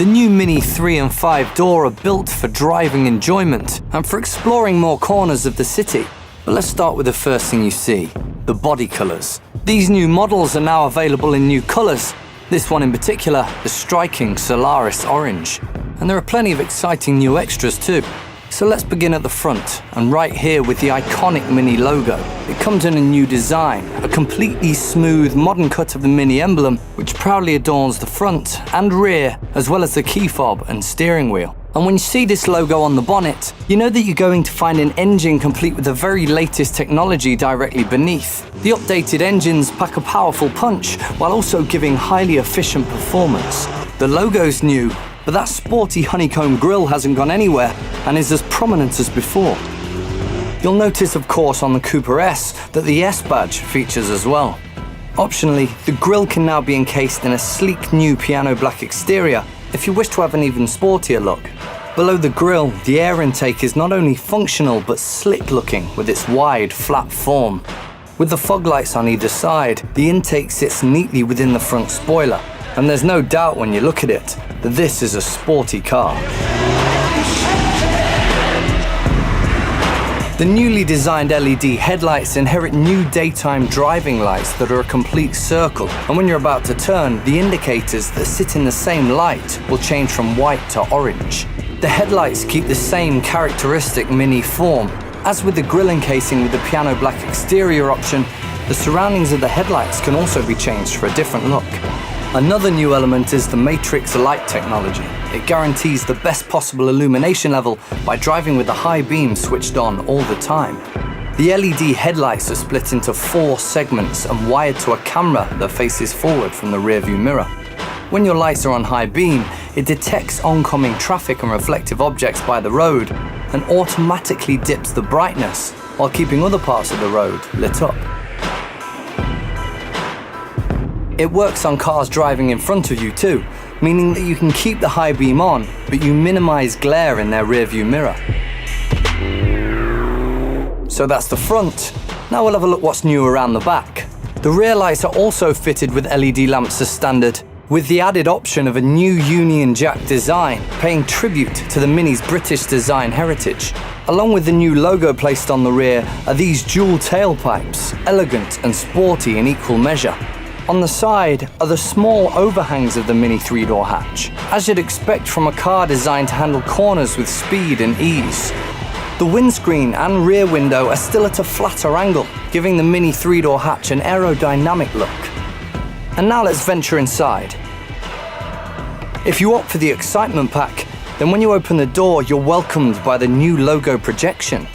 The new Mini 3 and 5 door are built for driving enjoyment and for exploring more corners of the city. But let's start with the first thing you see, the body colours. These new models are now available in new colours. This one in particular, the striking Solaris Orange. And there are plenty of exciting new extras too. So let's begin at the front, and right here with the iconic Mini logo. It comes in a new design, a completely smooth modern cut of the Mini emblem, which proudly adorns the front and rear, as well as the key fob and steering wheel. And when you see this logo on the bonnet, you know that you're going to find an engine complete with the very latest technology directly beneath. The updated engines pack a powerful punch, while also giving highly efficient performance. The logo's new, but that sporty honeycomb grille hasn't gone anywhere and is as prominent as before. You'll notice, of course, on the Cooper S that the S badge features as well. Optionally, the grille can now be encased in a sleek new piano black exterior if you wish to have an even sportier look. Below the grille, the air intake is not only functional but slick looking with its wide, flat form. With the fog lights on either side, the intake sits neatly within the front spoiler, and there's no doubt when you look at it that this is a sporty car. The newly designed LED headlights inherit new daytime driving lights that are a complete circle, and when you're about to turn, the indicators that sit in the same light will change from white to orange. The headlights keep the same characteristic Mini form. As with the grille encasing with the piano black exterior option, the surroundings of the headlights can also be changed for a different look. Another new element is the Matrix light technology. It guarantees the best possible illumination level by driving with the high beam switched on all the time. The LED headlights are split into 4 segments and wired to a camera that faces forward from the rearview mirror. When your lights are on high beam, it detects oncoming traffic and reflective objects by the road and automatically dips the brightness while keeping other parts of the road lit up. It works on cars driving in front of you too, meaning that you can keep the high beam on, but you minimize glare in their rearview mirror. So that's the front. Now we'll have a look what's new around the back. The rear lights are also fitted with LED lamps as standard, with the added option of a new Union Jack design, paying tribute to the Mini's British design heritage. Along with the new logo placed on the rear are these dual tailpipes, elegant and sporty in equal measure. On the side are the small overhangs of the Mini 3-door hatch, as you'd expect from a car designed to handle corners with speed and ease. The windscreen and rear window are still at a flatter angle, giving the Mini 3-door hatch an aerodynamic look. And now let's venture inside. If you opt for the excitement pack, then when you open the door, you're welcomed by the new logo projection.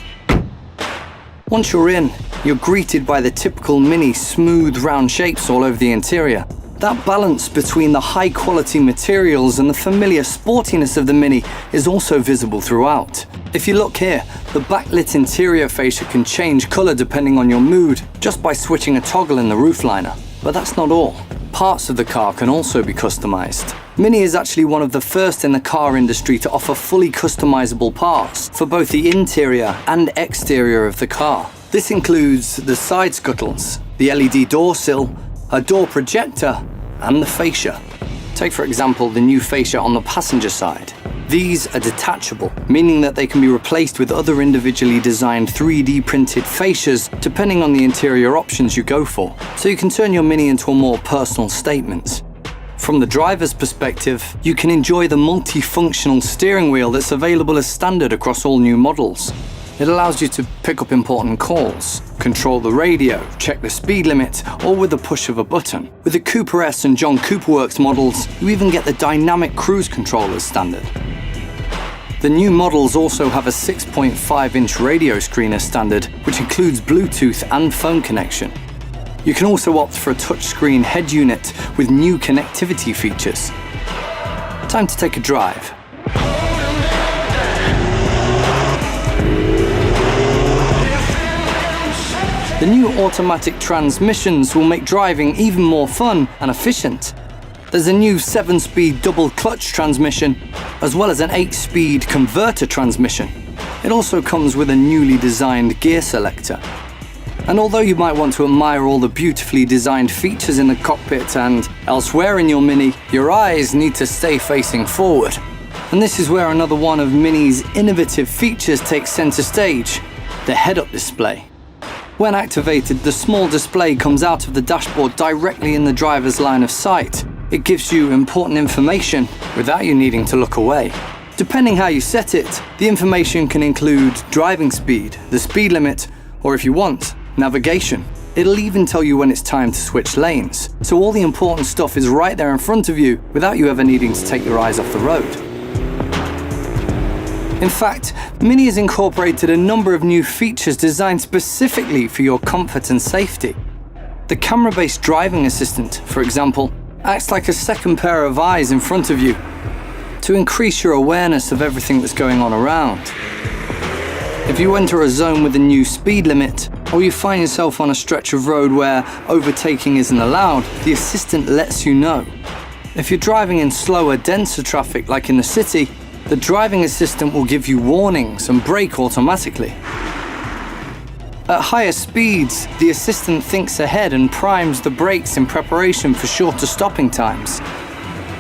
Once you're in, you're greeted by the typical Mini smooth round shapes all over the interior. That balance between the high quality materials and the familiar sportiness of the Mini is also visible throughout. If you look here, the backlit interior fascia can change colour depending on your mood just by switching a toggle in the roofliner. But that's not all. Parts of the car can also be customised. Mini is actually one of the first in the car industry to offer fully customisable parts for both the interior and exterior of the car. This includes the side scuttles, the LED door sill, a door projector, and the fascia. Take for example the new fascia on the passenger side. These are detachable, meaning that they can be replaced with other individually designed 3D printed fascias depending on the interior options you go for, so you can turn your Mini into a more personal statement. From the driver's perspective, you can enjoy the multifunctional steering wheel that's available as standard across all new models. It allows you to pick up important calls, control the radio, check the speed limit, all with the push of a button. With the Cooper S and John Cooper Works models, you even get the dynamic cruise control as standard. The new models also have a 6.5-inch radio screen as standard, which includes Bluetooth and phone connection. You can also opt for a touchscreen head unit with new connectivity features. Time to take a drive. The new automatic transmissions will make driving even more fun and efficient. There's a new 7-speed double clutch transmission, as well as an 8-speed converter transmission. It also comes with a newly designed gear selector. And although you might want to admire all the beautifully designed features in the cockpit and elsewhere in your Mini, your eyes need to stay facing forward. And this is where another one of Mini's innovative features takes center stage, the head-up display. When activated, the small display comes out of the dashboard directly in the driver's line of sight. It gives you important information without you needing to look away. Depending how you set it, the information can include driving speed, the speed limit, or if you want, navigation. It'll even tell you when it's time to switch lanes. So all the important stuff is right there in front of you without you ever needing to take your eyes off the road. In fact, Mini has incorporated a number of new features designed specifically for your comfort and safety. The camera-based driving assistant, for example, acts like a second pair of eyes in front of you to increase your awareness of everything that's going on around. If you enter a zone with a new speed limit, or you find yourself on a stretch of road where overtaking isn't allowed, the assistant lets you know. If you're driving in slower, denser traffic like in the city, the driving assistant will give you warnings and brake automatically. At higher speeds, the assistant thinks ahead and primes the brakes in preparation for shorter stopping times.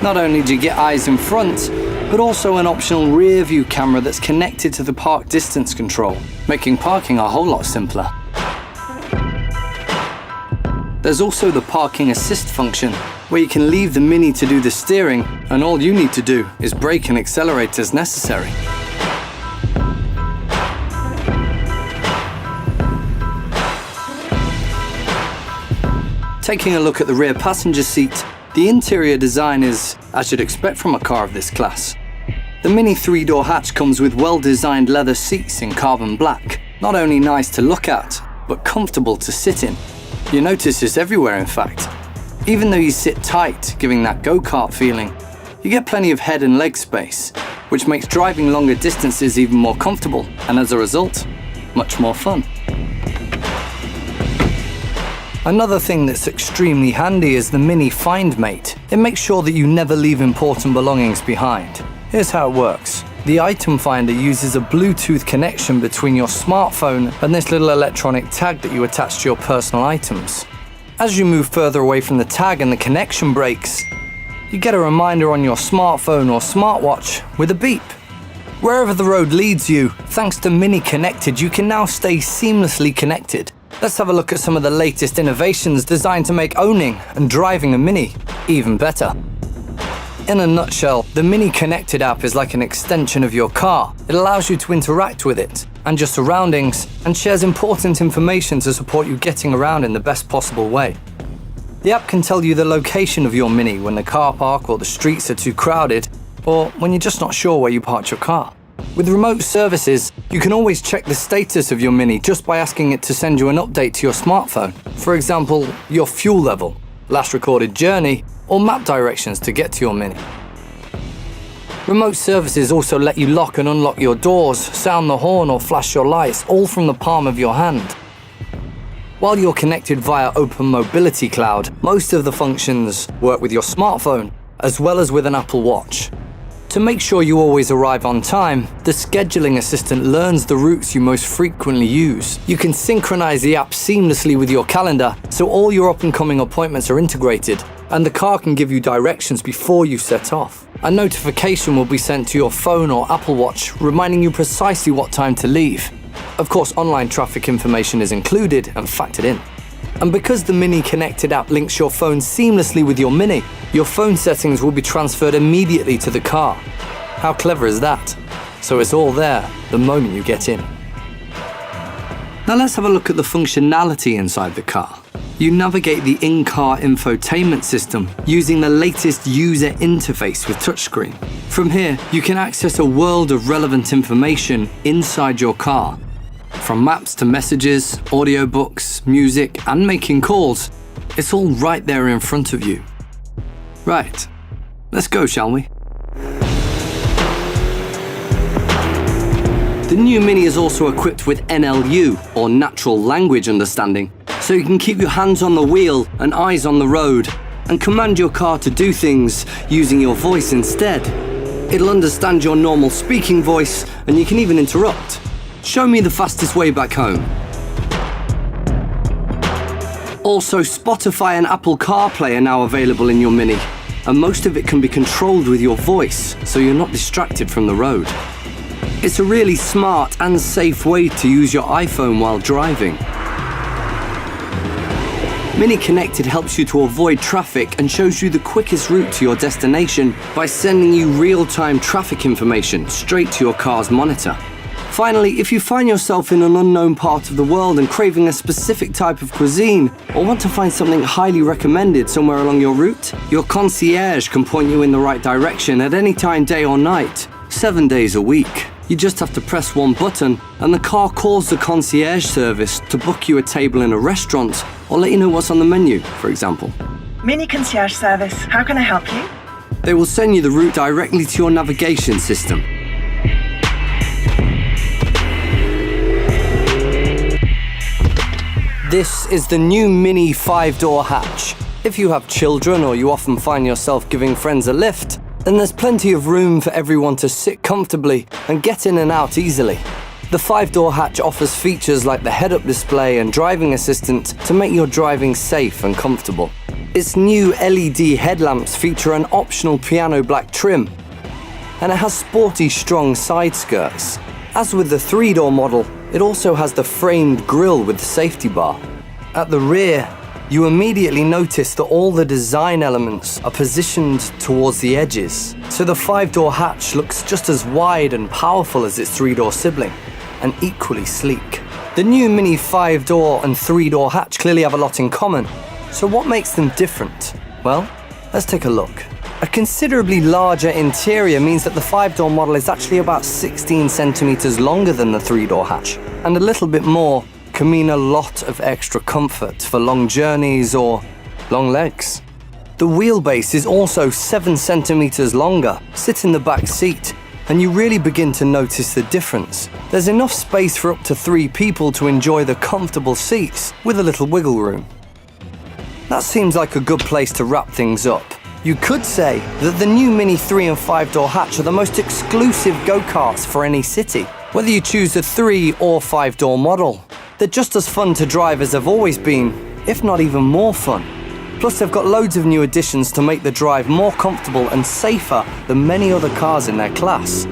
Not only do you get eyes in front, but also an optional rear view camera that's connected to the park distance control, making parking a whole lot simpler. There's also the parking assist function, where you can leave the Mini to do the steering, and all you need to do is brake and accelerate as necessary. Taking a look at the rear passenger seat, the interior design is as you'd expect from a car of this class. The Mini 3-door hatch comes with well-designed leather seats in carbon black. Not only nice to look at, but comfortable to sit in. You notice this everywhere, in fact. Even though you sit tight, giving that go-kart feeling, you get plenty of head and leg space, which makes driving longer distances even more comfortable, and as a result, much more fun. Another thing that's extremely handy is the Mini Find Mate. It makes sure that you never leave important belongings behind. Here's how it works. The item finder uses a Bluetooth connection between your smartphone and this little electronic tag that you attach to your personal items. As you move further away from the tag and the connection breaks, you get a reminder on your smartphone or smartwatch with a beep. Wherever the road leads you, thanks to Mini Connected, you can now stay seamlessly connected. Let's have a look at some of the latest innovations designed to make owning and driving a Mini even better. In a nutshell, the Mini Connected app is like an extension of your car. It allows you to interact with it and your surroundings and shares important information to support you getting around in the best possible way. The app can tell you the location of your Mini when the car park or the streets are too crowded, or when you're just not sure where you parked your car. With remote services, you can always check the status of your Mini just by asking it to send you an update to your smartphone. For example, your fuel level, last recorded journey, or map directions to get to your Mini. Remote services also let you lock and unlock your doors, sound the horn or flash your lights, all from the palm of your hand. While you're connected via Open Mobility Cloud, most of the functions work with your smartphone, as well as with an Apple Watch. To make sure you always arrive on time, the scheduling assistant learns the routes you most frequently use. You can synchronize the app seamlessly with your calendar, so all your up-and-coming appointments are integrated, and the car can give you directions before you set off. A notification will be sent to your phone or Apple Watch, reminding you precisely what time to leave. Of course, online traffic information is included and factored in. And because the Mini Connected app links your phone seamlessly with your Mini, your phone settings will be transferred immediately to the car. How clever is that? So it's all there the moment you get in. Now let's have a look at the functionality inside the car. You navigate the in-car infotainment system using the latest user interface with touchscreen. From here, you can access a world of relevant information inside your car. From maps to messages, audiobooks, music, and making calls, it's all right there in front of you. Right, let's go, shall we? The new Mini is also equipped with NLU, or Natural Language Understanding, so you can keep your hands on the wheel and eyes on the road, and command your car to do things using your voice instead. It'll understand your normal speaking voice, and you can even interrupt. Show me the fastest way back home. Also, Spotify and Apple CarPlay are now available in your Mini, and most of it can be controlled with your voice, so you're not distracted from the road. It's a really smart and safe way to use your iPhone while driving. Mini Connected helps you to avoid traffic and shows you the quickest route to your destination by sending you real-time traffic information straight to your car's monitor. Finally, if you find yourself in an unknown part of the world and craving a specific type of cuisine, or want to find something highly recommended somewhere along your route, your concierge can point you in the right direction at any time, day or night, 7 days a week. You just have to press one button and the car calls the concierge service to book you a table in a restaurant or let you know what's on the menu, for example. Mini Concierge Service, how can I help you? They will send you the route directly to your navigation system. This is the new Mini 5-door hatch. If you have children or you often find yourself giving friends a lift, then there's plenty of room for everyone to sit comfortably and get in and out easily. The 5-door hatch offers features like the head-up display and driving assistant to make your driving safe and comfortable. Its new LED headlamps feature an optional piano black trim, and it has sporty, strong side skirts. As with the 3-door model, it also has the framed grille with the safety bar. At the rear, you immediately notice that all the design elements are positioned towards the edges, so the 5-door hatch looks just as wide and powerful as its 3-door sibling, and equally sleek. The new Mini 5-door and 3-door hatch clearly have a lot in common, so what makes them different? Well, let's take a look. A considerably larger interior means that the 5-door model is actually about 16 centimeters longer than the 3-door hatch, and a little bit more can mean a lot of extra comfort for long journeys or long legs. The wheelbase is also 7 centimeters longer. Sit in the back seat and you really begin to notice the difference. There's enough space for up to 3 people to enjoy the comfortable seats with a little wiggle room. That seems like a good place to wrap things up. You could say that the new Mini 3 and 5-door hatch are the most exclusive go-karts for any city, whether you choose the 3 or 5-door model. They're just as fun to drive as they've always been, if not even more fun. Plus, they've got loads of new additions to make the drive more comfortable and safer than many other cars in their class.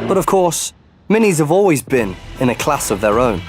But of course, Minis have always been in a class of their own.